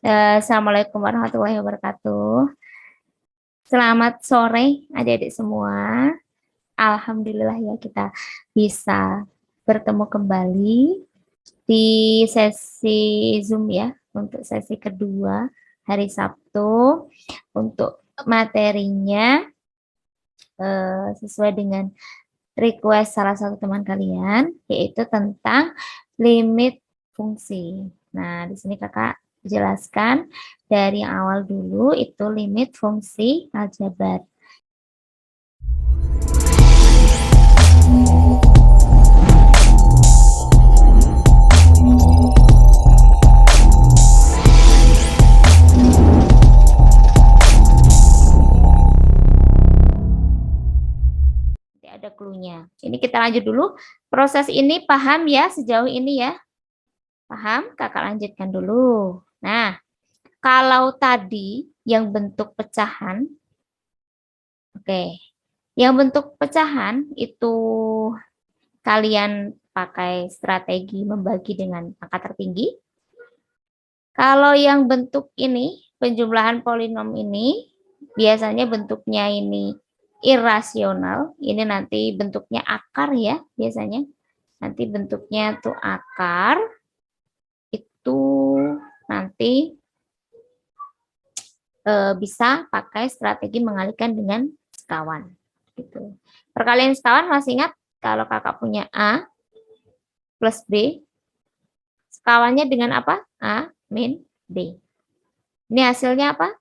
Assalamualaikum warahmatullahi wabarakatuh. Selamat sore adik-adik semua. Alhamdulillah ya kita bisa bertemu kembali di sesi Zoom ya, untuk sesi kedua hari Sabtu. Untuk materinya sesuai dengan request salah satu teman kalian, yaitu tentang limit fungsi. Nah, di sini kakak jelaskan dari awal dulu itu limit fungsi aljabar. Ada clue-nya. Ini kita lanjut dulu. Proses ini paham ya sejauh ini ya? Paham? Kakak lanjutkan dulu. Nah, kalau tadi yang bentuk pecahan, oke. Yang bentuk pecahan itu kalian pakai strategi membagi dengan angka tertinggi. Kalau yang bentuk ini, penjumlahan polinom ini, biasanya bentuknya ini irasional. Ini nanti bentuknya akar ya, biasanya. Nanti bentuknya tuh akar, itu nanti bisa pakai strategi mengalihkan dengan sekawan. Gitu. Perkalian sekawan masih ingat kalau kakak punya A plus B, sekawannya dengan apa? A min B. Ini hasilnya apa?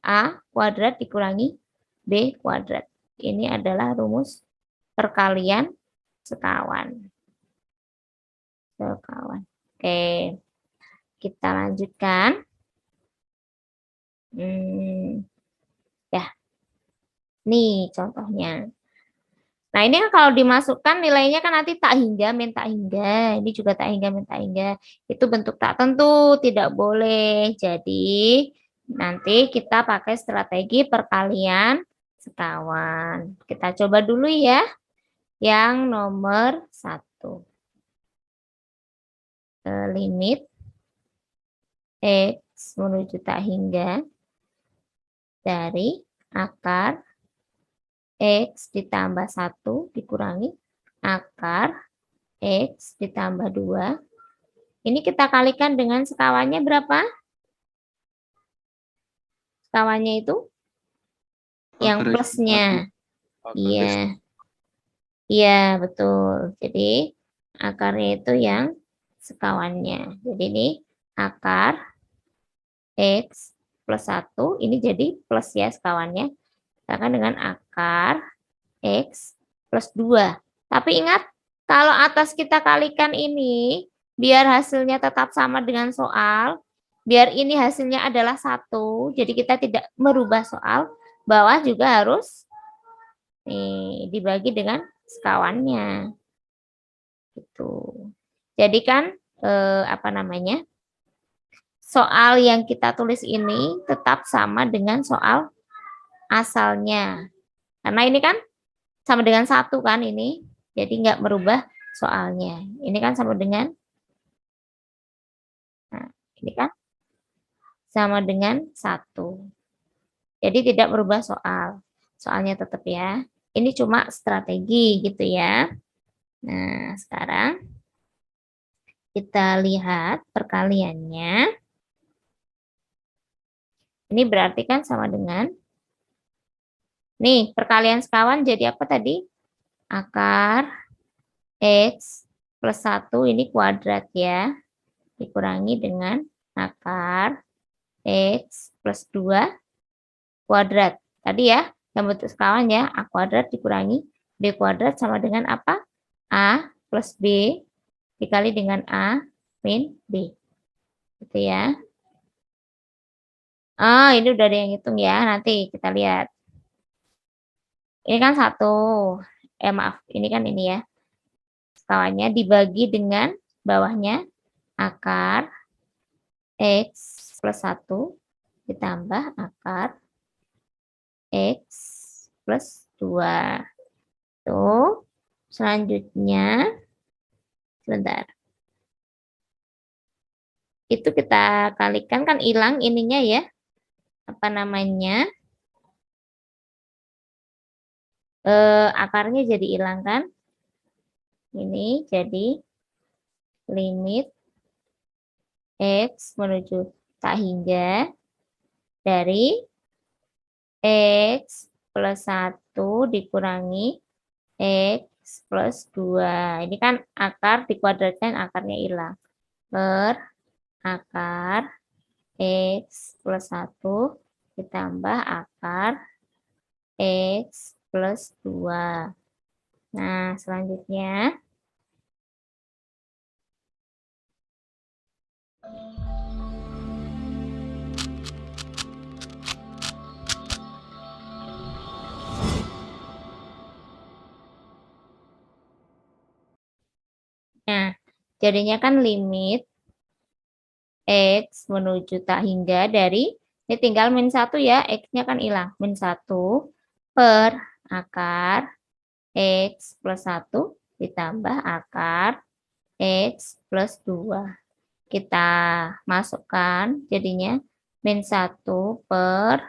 A kuadrat dikurangi B kuadrat. Ini adalah rumus perkalian sekawan. Oke, kita lanjutkan. Ya, nih contohnya. Nah, ini kan kalau dimasukkan nilainya kan nanti tak hingga, min tak hingga. Ini juga tak hingga, min tak hingga. Itu bentuk tak tentu, tidak boleh. Jadi, nanti kita pakai strategi perkalian sekawan. Kita coba dulu ya. Yang nomor 1. Limit X menuju tak hingga dari akar X ditambah 1 dikurangi akar X ditambah 2. Ini kita kalikan dengan sekawannya berapa? Sekawannya itu yang plusnya. Iya. Iya, betul. Jadi akarnya itu yang sekawannya. Jadi ini akar X plus 1, ini jadi plus ya sekawannya. Katakan dengan akar X plus 2. Tapi ingat, kalau atas kita kalikan ini, biar hasilnya tetap sama dengan soal, biar ini hasilnya adalah 1, jadi kita tidak merubah soal, bawah juga harus dibagi dengan sekawannya. Gitu. Jadi kan, soal yang kita tulis ini tetap sama dengan soal asalnya. Karena ini kan sama dengan 1 kan ini. Jadi nggak merubah soalnya. Ini kan sama dengan, nah, ini kan sama dengan 1. Jadi tidak merubah soal. Soalnya tetap ya. Ini cuma strategi gitu ya. Nah, sekarang kita lihat perkaliannya. Ini berarti kan sama dengan, nih perkalian sekawan jadi apa tadi? Akar X plus 1 ini kuadrat ya. Dikurangi dengan akar X plus 2 kuadrat. Tadi ya, yang bentuk sekawan ya, A kuadrat dikurangi B kuadrat sama dengan apa? A plus B dikali dengan A min B. Gitu ya. Ini udah ada yang hitung ya, nanti kita lihat. Ini kan 1. Maaf, ini kan ini ya. Sekawannya dibagi dengan bawahnya akar X plus 1 ditambah akar X plus 2. Tuh, selanjutnya, sebentar. Itu kita kalikan, kan hilang ininya ya. Apa namanya? Akarnya jadi hilang kan? Ini jadi limit X menuju tak hingga dari X plus 1 dikurangi X plus 2. Ini kan akar dikuadratkan, akarnya hilang. Per akar X plus 1 ditambah akar X plus 2. Nah, selanjutnya jadinya kan limit X menuju tak hingga dari, ini tinggal min 1 ya, X-nya kan hilang, min 1 per akar X plus 1 ditambah akar X plus 2. Kita masukkan, jadinya min 1 per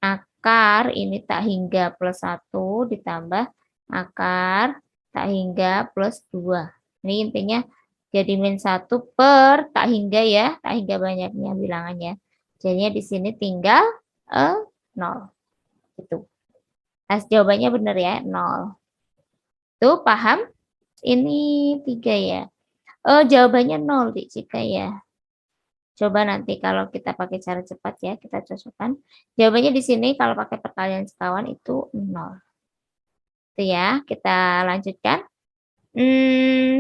akar, ini tak hingga plus 1 ditambah akar tak hingga plus 2. Ini intinya jadi min 1 per tak hingga ya, tak hingga banyaknya bilangannya. Jadinya di sini tinggal 0. Gitu. Nah, jawabannya benar ya, 0. Tuh, paham? Ini 3 ya. Jawabannya 0, Dik Cika ya. Coba nanti kalau kita pakai cara cepat ya, kita cocokkan. Jawabannya di sini kalau pakai perkalian sekawan itu 0. Itu ya, kita lanjutkan.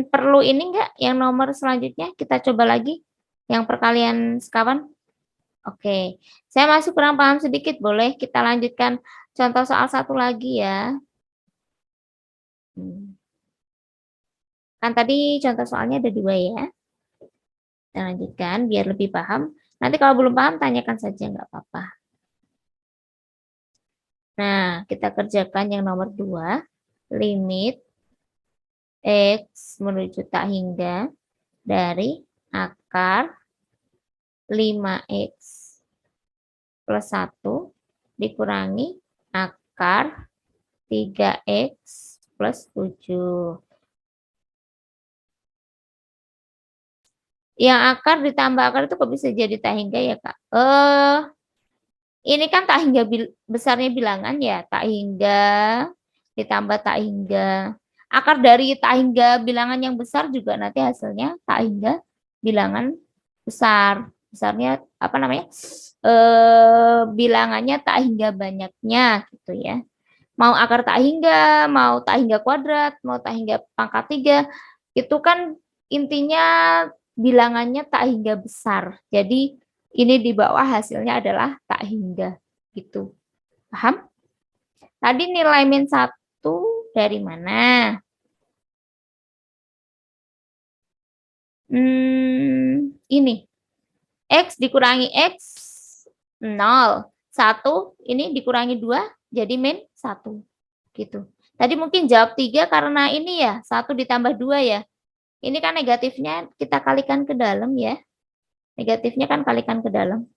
Perlu ini enggak yang nomor selanjutnya? Kita coba lagi yang perkalian sekawan. Oke, saya masih kurang paham sedikit, boleh kita lanjutkan contoh soal satu lagi ya. Kan tadi contoh soalnya ada 2 ya. Kita lanjutkan biar lebih paham. Nanti kalau belum paham tanyakan saja, nggak apa-apa. Nah, kita kerjakan yang nomor 2. Limit X menuju tak hingga dari akar 5X plus 1 dikurangi akar 3X plus 7. Yang akar ditambah akar itu kok bisa jadi tak hingga ya, Kak? Ini kan tak hingga besarnya bilangan ya, tak hingga ditambah tak hingga. Akar dari tak hingga bilangan yang besar juga nanti hasilnya tak hingga bilangan besar. Besarnya apa namanya? Bilangannya tak hingga banyaknya gitu ya. Mau akar tak hingga, mau tak hingga kuadrat, mau tak hingga pangkat 3, itu kan intinya bilangannya tak hingga besar. Jadi ini di bawah hasilnya adalah tak hingga gitu. Paham? Tadi nilai min 1 dari mana? Ini. X dikurangi X 0. 1 ini dikurangi 2 jadi min 1. Gitu. Tadi mungkin jawab 3 karena ini ya, 1 ditambah 2 ya. Ini kan negatifnya kita kalikan ke dalam ya. Negatifnya kan kalikan ke dalam.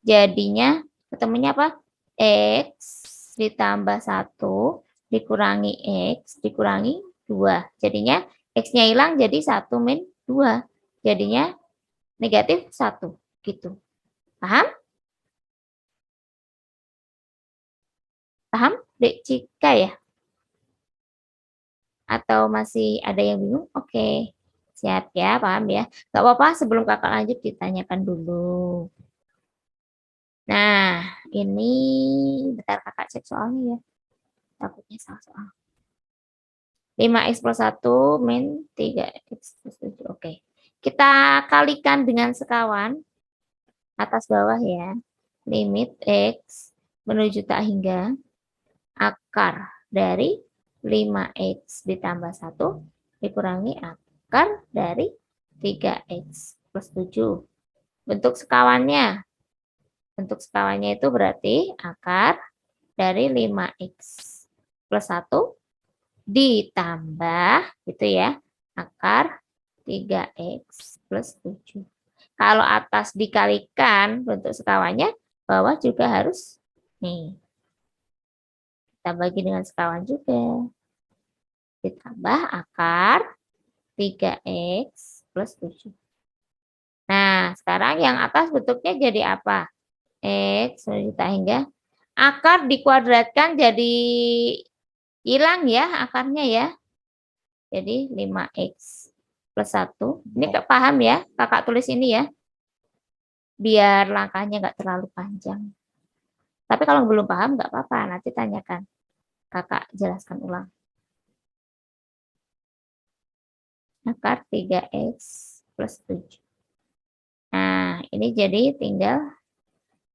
Jadinya ketemunya apa? X ditambah 1 dikurangi X dikurangi 2. Jadinya X-nya hilang jadi 1 min 2. Jadinya negatif 1. Gitu. Paham? Paham, Dek Cika ya? Atau masih ada yang bingung? Oke. Siap ya, paham ya? Gak apa-apa, sebelum kakak lanjut ditanyakan dulu. Nah, ini bentar kakak cek soalnya ya. Takutnya salah soal. 5x plus 1 min 3x plus 7. Oke. Kita kalikan dengan sekawan. Atas bawah ya. Limit x menuju tak hingga akar dari 5x ditambah 1 dikurangi akar dari 3x plus 7. Bentuk sekawannya. Bentuk sekawannya itu berarti akar dari 5x plus 1 ditambah gitu ya, akar 3x plus 7. Kalau atas dikalikan bentuk sekawannya, bawah juga harus nih. Kita bagi dengan sekawan juga. Ditambah akar 3x plus 7. Nah, sekarang yang atas bentuknya jadi apa? X kita hingga akar dikuadratkan jadi hilang ya akarnya ya. Jadi 5x plus 1. Ini paham ya? Kakak tulis ini ya. Biar langkahnya nggak terlalu panjang. Tapi kalau belum paham nggak apa-apa, nanti tanyakan. Kakak jelaskan ulang. Akar 3x plus 7. Nah, ini jadi tinggal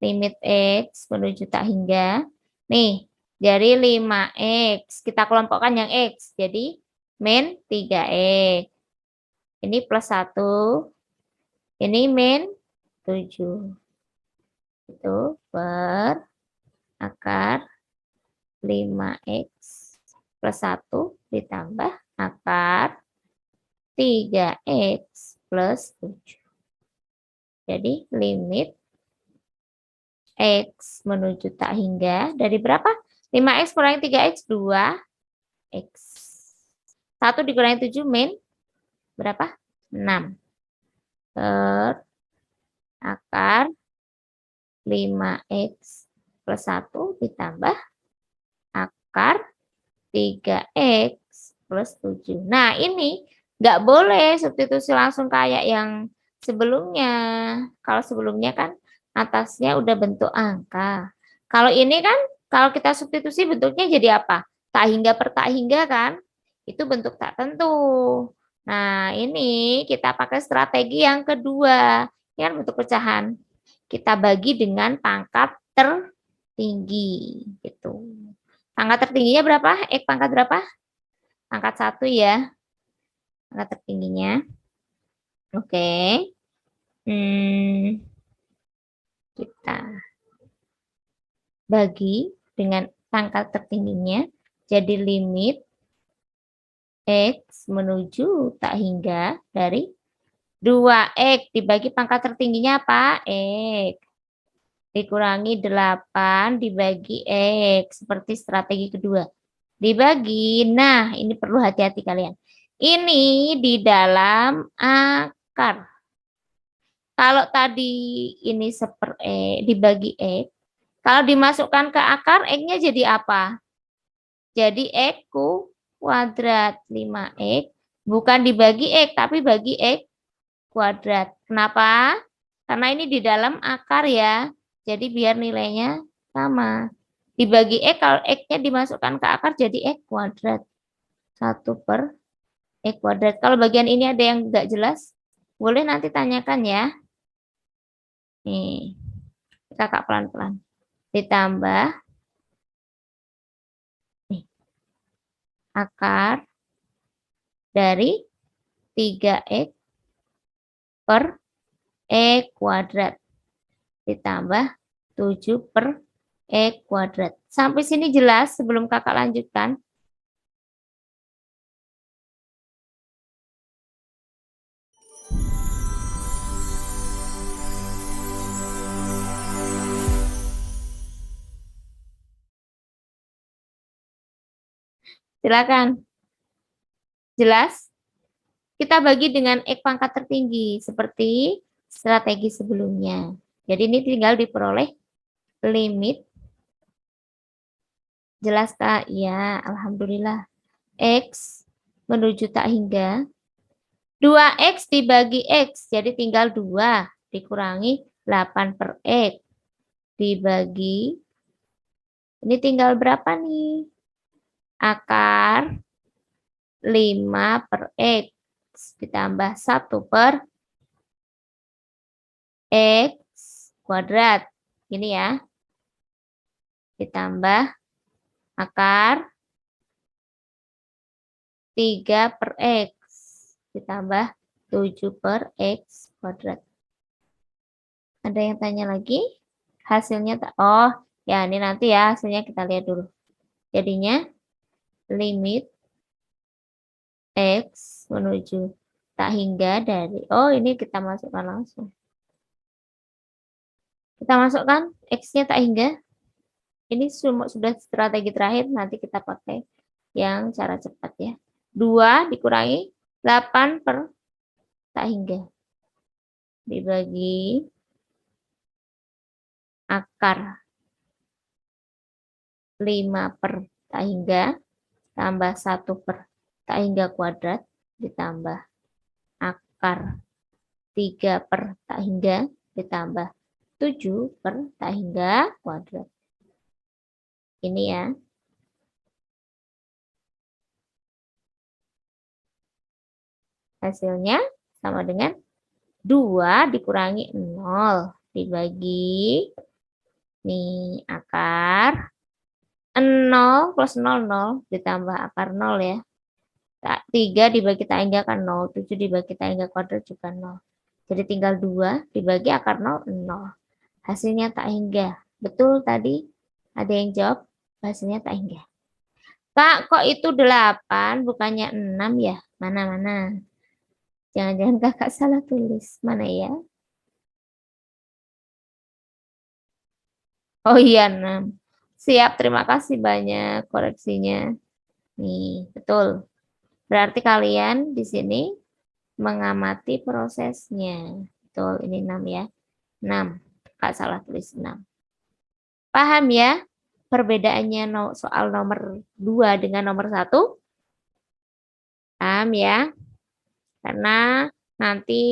limit x menuju tak hingga. Nih, dari 5x. Kita kelompokkan yang x. Jadi, min 3x. Ini plus 1. Ini min 7. Itu per akar 5x plus 1 ditambah akar 3x plus 7. Jadi limit x menuju tak hingga dari berapa? 5x kurangi 3x, 2x. 1 dikurangi 7 min berapa? 6. Per akar 5x plus 1 ditambah akar 3x plus 7. Nah, ini nggak boleh substitusi langsung kayak yang sebelumnya. Kalau sebelumnya kan atasnya udah bentuk angka. Kalau ini kan, kalau kita substitusi bentuknya jadi apa? Tak hingga per tak hingga kan? Itu bentuk tak tentu. Nah, ini kita pakai strategi yang kedua. Ini kan bentuk pecahan. Kita bagi dengan pangkat tertinggi. Gitu. Pangkat tertingginya berapa? Pangkat berapa? Pangkat 1 ya. Pangkat tertingginya. Oke. Kita bagi dengan pangkat tertingginya. Jadi limit x menuju tak hingga dari 2x dibagi pangkat tertingginya apa? X. Dikurangi 8 dibagi x. Seperti strategi kedua. Dibagi. Nah, ini perlu hati-hati kalian. Ini di dalam akar. Kalau tadi ini dibagi x, kalau dimasukkan ke akar, x-nya jadi apa? Jadi x kuadrat 5x, bukan dibagi x, tapi bagi x kuadrat. Kenapa? Karena ini di dalam akar ya, jadi biar nilainya sama. Dibagi x, kalau x-nya dimasukkan ke akar jadi x kuadrat. 1 per x kuadrat. Kalau bagian ini ada yang nggak jelas, boleh nanti tanyakan ya. Nih, kakak pelan-pelan. Ditambah nih, akar dari 3x per x kuadrat. Ditambah 7 per x kuadrat. Sampai sini jelas sebelum kakak lanjutkan? Silakan. Jelas? Kita bagi dengan x pangkat tertinggi seperti strategi sebelumnya. Jadi ini tinggal diperoleh limit. Jelas Kak? Ya, alhamdulillah. X menuju tak hingga 2x dibagi x, jadi tinggal 2 dikurangi 8 per x dibagi, ini tinggal berapa nih? Akar 5 per x ditambah 1 per x kuadrat. Ini ya. Ditambah akar 3 per x ditambah 7 per x kuadrat. Ada yang tanya lagi? Hasilnya tak? Oh, ya ini nanti ya hasilnya kita lihat dulu. Jadinya limit x menuju tak hingga dari, oh ini kita masukkan langsung. Kita masukkan X-nya tak hingga. Ini sudah strategi terakhir, nanti kita pakai yang cara cepat ya. 2 dikurangi 8 per tak hingga. Dibagi akar 5 per tak hingga tambah 1 per tak hingga kuadrat ditambah akar 3 per tak hingga ditambah 7 per tak hingga kuadrat. Ini ya. Hasilnya sama dengan 2 dikurangi 0 dibagi nih akar 0 plus 0, 0 ditambah akar 0 ya. 3 dibagi tak hingga kan 0, 7 dibagi tak hingga kuadrat juga 0. Jadi tinggal 2 dibagi akar 0, 0. Hasilnya tak hingga. Betul tadi? Ada yang jawab? Hasilnya tak hingga. Kak, kok itu 8 bukannya 6 ya? Mana-mana? Jangan-jangan kakak salah tulis. Mana ya? Oh iya, 6. Siap, terima kasih banyak koreksinya. Nih, betul. Berarti kalian di sini mengamati prosesnya. Betul, ini 6 ya. 6. Kak salah tulis 6. Paham ya perbedaannya soal nomor 2 dengan nomor 1? Paham ya? Karena nanti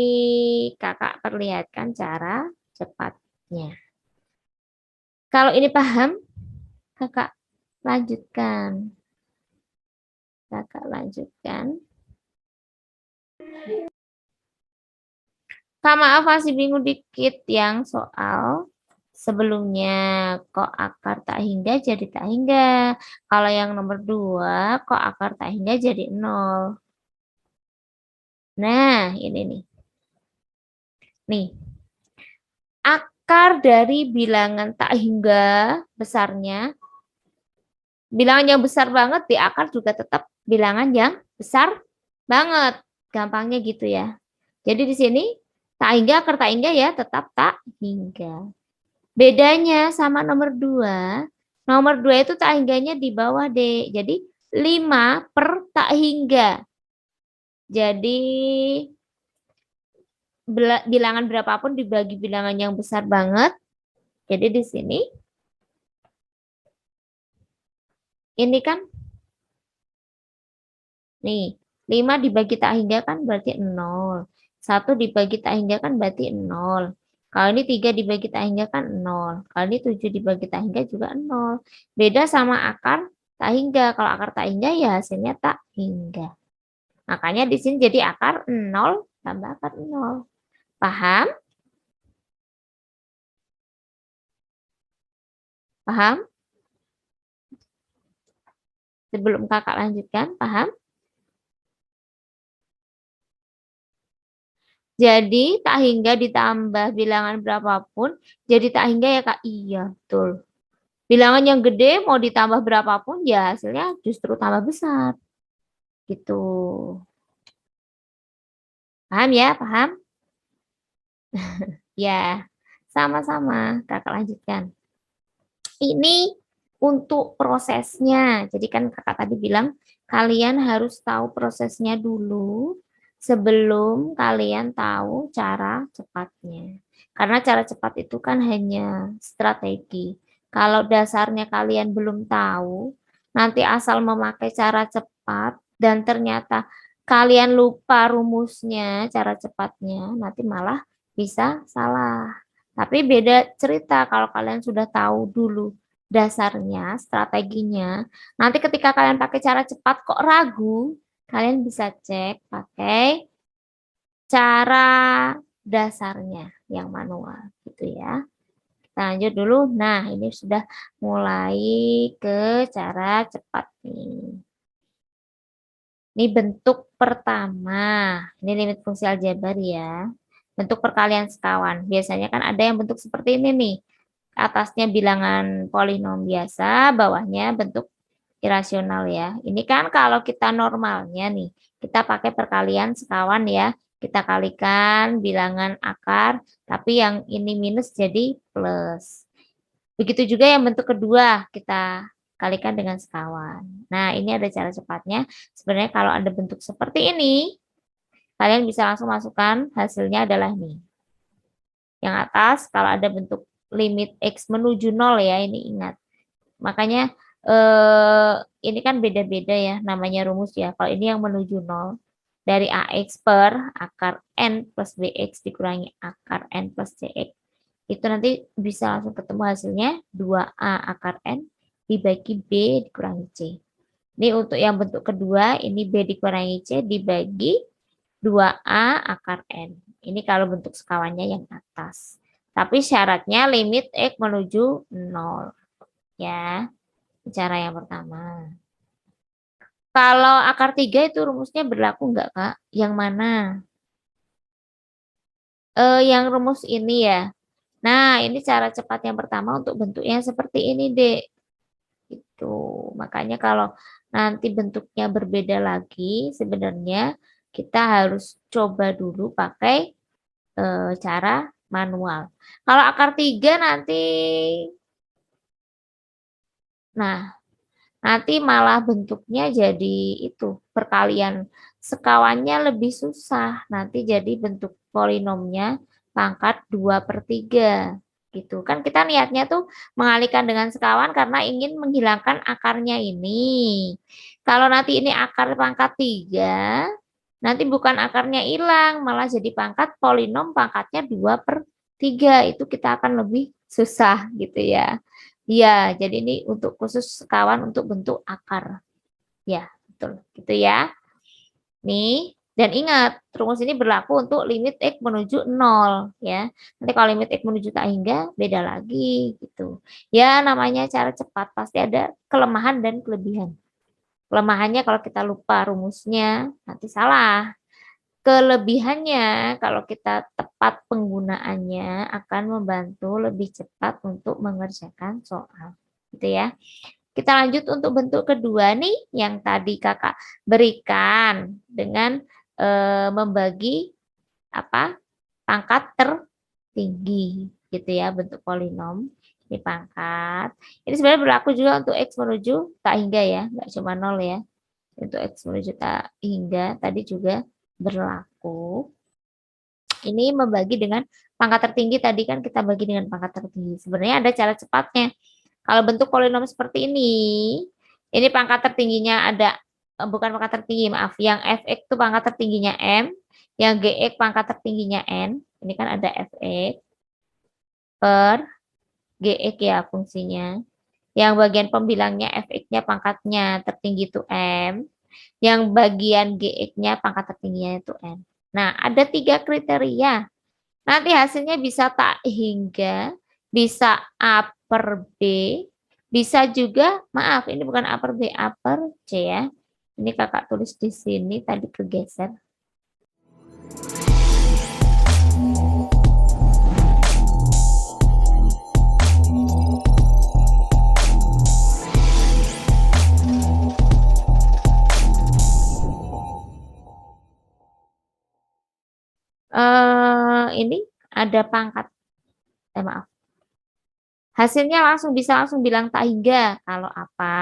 kakak perlihatkan cara cepatnya. Kalau ini paham, kakak lanjutkan. Kakak lanjutkan. Kak maaf masih bingung dikit yang soal sebelumnya. Kok akar tak hingga jadi tak hingga. Kalau yang nomor 2, kok akar tak hingga jadi 0. Nah, ini nih. Nih, akar dari bilangan tak hingga besarnya, bilangan yang besar banget di akar juga tetap bilangan yang besar banget. Gampangnya gitu ya. Jadi di sini tak hingga, akar tak hingga ya tetap tak hingga. Bedanya sama nomor 2, nomor 2 itu tak hingganya di bawah D. Jadi 5 per tak hingga. Jadi bilangan berapapun dibagi bilangan yang besar banget. Jadi di sini ini kan nih 5 dibagi tak hingga kan berarti 0. 1 dibagi tak hingga kan berarti 0. Kalau ini 3 dibagi tak hingga kan 0. Kalau ini 7 dibagi tak hingga juga 0. Beda sama akar tak hingga. Kalau akar tak hingga ya hasilnya tak hingga. Makanya di sini jadi akar 0 tambah akar 0. Paham? Paham? Sebelum kakak lanjutkan, paham? Jadi tak hingga ditambah bilangan berapapun, jadi tak hingga ya kak? Iya, betul. Bilangan yang gede mau ditambah berapapun, ya hasilnya justru tambah besar. Gitu. Paham ya? Paham? Ya, sama-sama. Kakak lanjutkan. Ini untuk prosesnya. Jadi kan kakak tadi bilang, kalian harus tahu prosesnya dulu sebelum kalian tahu cara cepatnya. Karena cara cepat itu kan hanya strategi. Kalau dasarnya kalian belum tahu, nanti asal memakai cara cepat dan ternyata kalian lupa rumusnya, cara cepatnya, nanti malah bisa salah. Tapi beda cerita kalau kalian sudah tahu dulu dasarnya, strateginya. Nanti ketika kalian pakai cara cepat kok ragu, kalian bisa cek pakai cara dasarnya yang manual gitu ya. Kita lanjut dulu. Nah, ini sudah mulai ke cara cepat nih. Ini bentuk pertama. Ini limit fungsi aljabar ya. Bentuk perkalian sekawan. Biasanya kan ada yang bentuk seperti ini nih. Atasnya bilangan polinom biasa, bawahnya bentuk irasional ya. Ini kan kalau kita normalnya nih, kita pakai perkalian sekawan ya. Kita kalikan bilangan akar, tapi yang ini minus jadi plus. Begitu juga yang bentuk kedua, kita kalikan dengan sekawan. Nah, ini ada cara cepatnya. Sebenarnya kalau ada bentuk seperti ini, kalian bisa langsung masukkan hasilnya adalah ini. Yang atas, kalau ada bentuk limit X menuju 0 ya, ini ingat. Makanya ini kan beda-beda ya, namanya rumus ya. Kalau ini yang menuju 0, dari AX per akar N plus BX dikurangi akar N plus CX. Itu nanti bisa langsung ketemu hasilnya 2A akar N dibagi B dikurangi C. Ini untuk yang bentuk kedua, ini B dikurangi C dibagi 2A akar N. Ini kalau bentuk sekawannya yang atas. Tapi syaratnya limit X menuju 0. Ya, cara yang pertama. Kalau akar 3 itu rumusnya berlaku enggak, Kak? Yang mana? Yang rumus ini ya. Nah, ini cara cepat yang pertama untuk bentuknya seperti ini, Dek. Itu. Makanya kalau nanti bentuknya berbeda lagi, sebenarnya kita harus coba dulu pakai cara manual. Kalau akar 3 nanti, nah, nanti malah bentuknya jadi itu, perkalian sekawannya lebih susah. Nanti jadi bentuk polinomnya pangkat 2/3. Gitu. Kan kita niatnya tuh mengalihkan dengan sekawan karena ingin menghilangkan akarnya ini. Kalau nanti ini akar pangkat 3, nanti bukan akarnya hilang, malah jadi pangkat polinom pangkatnya 2/3. Itu kita akan lebih susah gitu ya. Iya, jadi ini untuk khusus sekawan untuk bentuk akar. Ya, betul. Gitu ya. Nih, dan ingat, rumus ini berlaku untuk limit X menuju 0 ya. Nanti kalau limit X menuju tak hingga beda lagi gitu. Ya, namanya cara cepat pasti ada kelemahan dan kelebihan. Kelemahannya kalau kita lupa rumusnya nanti salah. Kelebihannya kalau kita tepat penggunaannya akan membantu lebih cepat untuk mengerjakan soal. Gitu ya. Kita lanjut untuk bentuk kedua nih yang tadi Kakak berikan dengan membagi apa? Pangkat tertinggi gitu ya, bentuk polinom. Ini pangkat. Ini sebenarnya berlaku juga untuk X menuju tak hingga ya, nggak cuma 0 ya. Untuk X menuju tak hingga tadi juga berlaku. Ini membagi dengan pangkat tertinggi, tadi kan kita bagi dengan pangkat tertinggi. Sebenarnya ada cara cepatnya. Kalau bentuk polinom seperti ini pangkat tertingginya ada, bukan pangkat tertinggi, maaf, yang fx itu pangkat tertingginya m, yang gx pangkat tertingginya n, ini kan ada fx per gx ya fungsinya. Yang bagian pembilangnya fx-nya pangkatnya tertinggi itu m, yang bagian gx-nya pangkat tertingginya itu n. Nah, ada 3 kriteria. Nanti hasilnya bisa tak hingga, bisa A per B, bisa juga, maaf, ini bukan A per B, A per C ya. Ini kakak tulis di sini, tadi kegeser. Ini ada pangkat, maaf. Hasilnya bisa langsung bilang tak hingga. Kalau apa?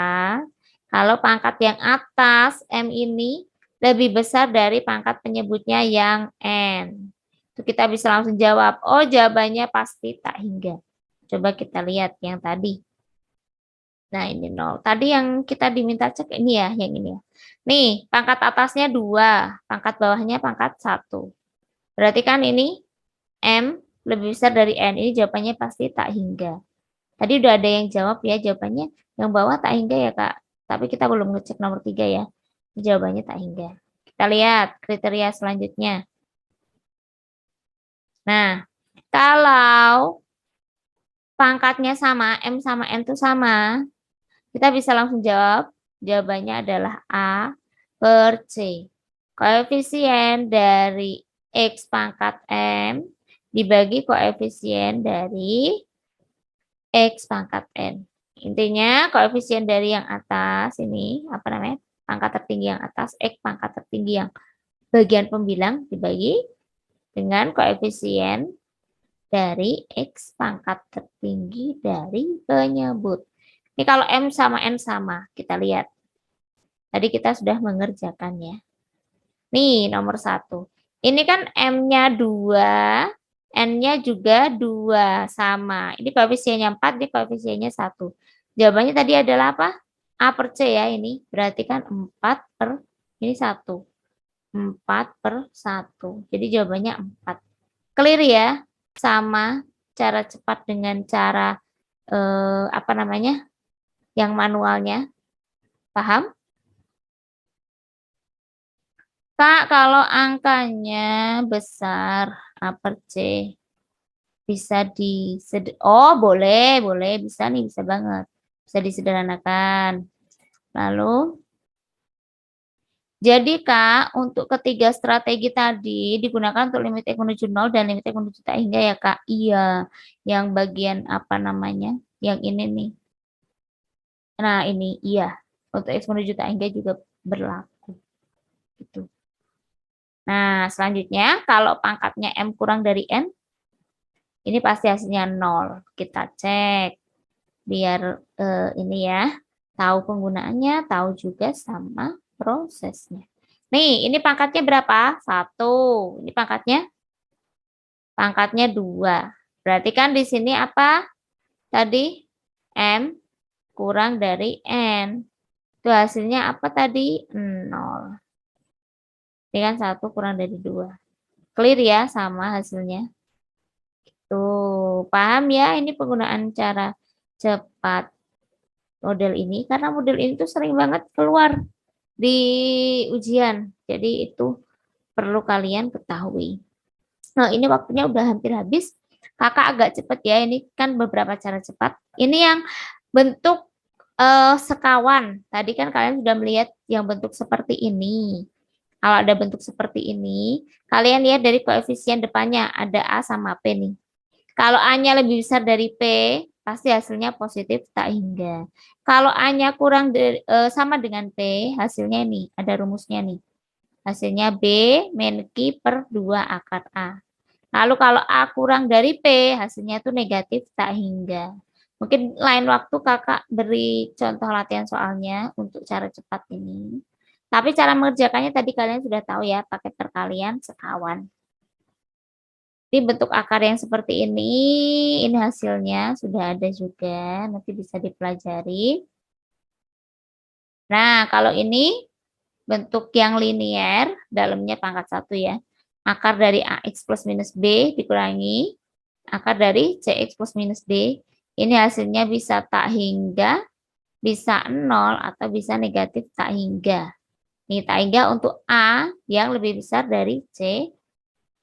Kalau pangkat yang atas M ini lebih besar dari pangkat penyebutnya yang N. Itu kita bisa langsung jawab. Oh, jawabannya pasti tak hingga. Coba kita lihat yang tadi. Nah, ini 0. Tadi yang kita diminta cek ini ya, yang ini ya. Nih, pangkat atasnya 2, pangkat bawahnya pangkat 1. Berarti kan ini M lebih besar dari N. Ini jawabannya pasti tak hingga. Tadi udah ada yang jawab ya, jawabannya yang bawah tak hingga ya, Kak. Tapi kita belum ngecek nomor 3 ya. Jawabannya tak hingga. Kita lihat kriteria selanjutnya. Nah, kalau pangkatnya sama, M sama N itu sama, kita bisa langsung jawab. Jawabannya adalah A per C. Koefisien dari X pangkat M dibagi koefisien dari X pangkat N. Intinya koefisien dari yang atas ini, apa namanya, pangkat tertinggi yang atas, X pangkat tertinggi yang bagian pembilang dibagi dengan koefisien dari X pangkat tertinggi dari penyebut. Ini kalau M sama N sama, kita lihat. Tadi kita sudah mengerjakannya. Nih, nomor 1. Ini kan M-nya 2, N-nya juga 2, sama. Ini koefisiennya 4, ini koefisiennya 1. Jawabannya tadi adalah apa? A per C ya ini. Berarti kan 4 per, ini 1. 4 per 1. Jadi jawabannya 4. Clear ya? Sama cara cepat dengan cara, apa namanya, yang manualnya. Paham? Kak, kalau angkanya besar, A per C, bisa oh boleh, bisa nih, bisa banget. Bisa disederhanakan. Lalu, jadi Kak, untuk ketiga strategi tadi digunakan untuk limit X menuju 0 dan limit X menuju tak hingga ya Kak? Iya, yang bagian apa namanya? Yang ini nih. Nah ini, iya. Untuk X menuju tak hingga juga berlaku. Gitu. Nah, selanjutnya kalau pangkatnya M kurang dari N, ini pasti hasilnya 0. Kita cek. Biar ini ya, tahu penggunaannya, tahu juga sama prosesnya. Nih, ini pangkatnya berapa? 1. Ini pangkatnya 2. Berarti kan di sini apa? Tadi M kurang dari N. Itu hasilnya apa tadi? 0. Ini kan 1 kurang dari 2. Clear ya sama hasilnya? Tuh, paham ya ini penggunaan cara cepat model ini? Karena model ini tuh sering banget keluar di ujian. Jadi itu perlu kalian ketahui. Nah, ini waktunya udah hampir habis. Kakak agak cepat ya, ini kan beberapa cara cepat. Ini yang bentuk sekawan. Tadi kan kalian sudah melihat yang bentuk seperti ini. Kalau ada bentuk seperti ini, kalian lihat dari koefisien depannya, ada A sama P nih. Kalau A-nya lebih besar dari P, pasti hasilnya positif tak hingga. Kalau A-nya kurang dari, sama dengan P, hasilnya nih, ada rumusnya nih. Hasilnya B min Q per 2 akar A. Lalu kalau A kurang dari P, hasilnya itu negatif tak hingga. Mungkin lain waktu kakak beri contoh latihan soalnya untuk cara cepat ini. Tapi cara mengerjakannya tadi kalian sudah tahu ya, pakai perkalian sekawan. Ini bentuk akar yang seperti ini hasilnya sudah ada juga, nanti bisa dipelajari. Nah, kalau ini bentuk yang linier, dalamnya pangkat 1 ya. Akar dari AX plus minus B dikurangi akar dari CX plus minus D. Ini hasilnya bisa tak hingga, bisa 0, atau bisa negatif tak hingga. Ini tak hingga untuk A yang lebih besar dari C.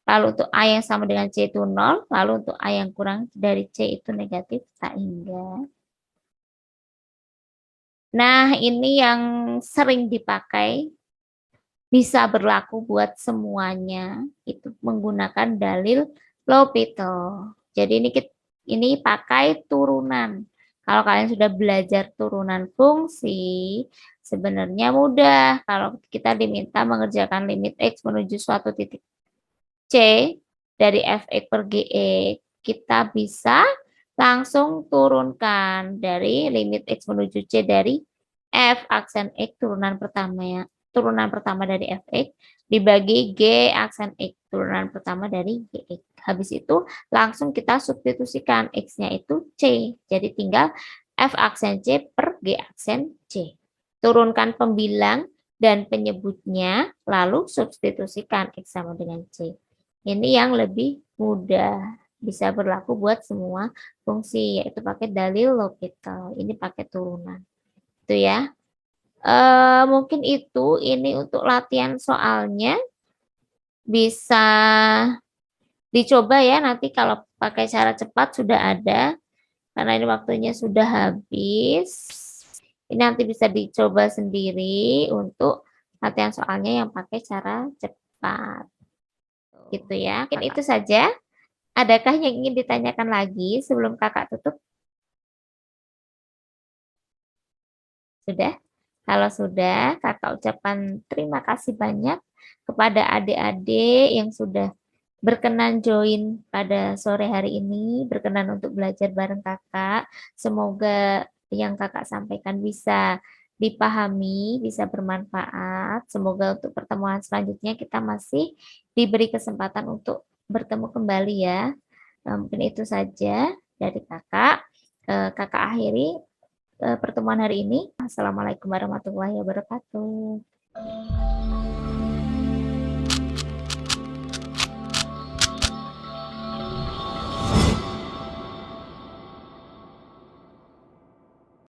Lalu untuk A yang sama dengan C itu 0, lalu untuk A yang kurang dari C itu negatif tak hingga. Nah, ini yang sering dipakai, bisa berlaku buat semuanya, itu menggunakan dalil L'Hopital. Jadi ini pakai turunan. Kalau kalian sudah belajar turunan fungsi, sebenarnya mudah. Kalau kita diminta mengerjakan limit X menuju suatu titik C dari Fx per Gx, kita bisa langsung turunkan dari limit X menuju C dari F aksen X turunan pertama dari Fx dibagi G aksen X turunan pertama dari Gx. Habis itu langsung kita substitusikan X-nya itu C. Jadi tinggal F aksen C per G aksen C. Turunkan pembilang dan penyebutnya, lalu substitusikan X sama dengan C. Ini yang lebih mudah, bisa berlaku buat semua fungsi, yaitu pakai dalil L'Hopital. Ini pakai turunan. Itu ya. Mungkin itu, ini untuk latihan soalnya. Bisa dicoba ya, nanti kalau pakai cara cepat sudah ada. Karena ini waktunya sudah habis. Ini nanti bisa dicoba sendiri untuk latihan soalnya yang pakai cara cepat. Gitu ya. Mungkin itu saja. Adakah yang ingin ditanyakan lagi sebelum kakak tutup? Sudah? Kalau sudah, kakak ucapkan terima kasih banyak kepada adik-adik yang sudah berkenan join pada sore hari ini, berkenan untuk belajar bareng Kakak. Semoga yang Kakak sampaikan bisa dipahami, bisa bermanfaat. Semoga untuk pertemuan selanjutnya kita masih diberi kesempatan untuk bertemu kembali ya. Mungkin itu saja dari Kakak. Kakak akhiri pertemuan hari ini. Assalamualaikum warahmatullahi wabarakatuh.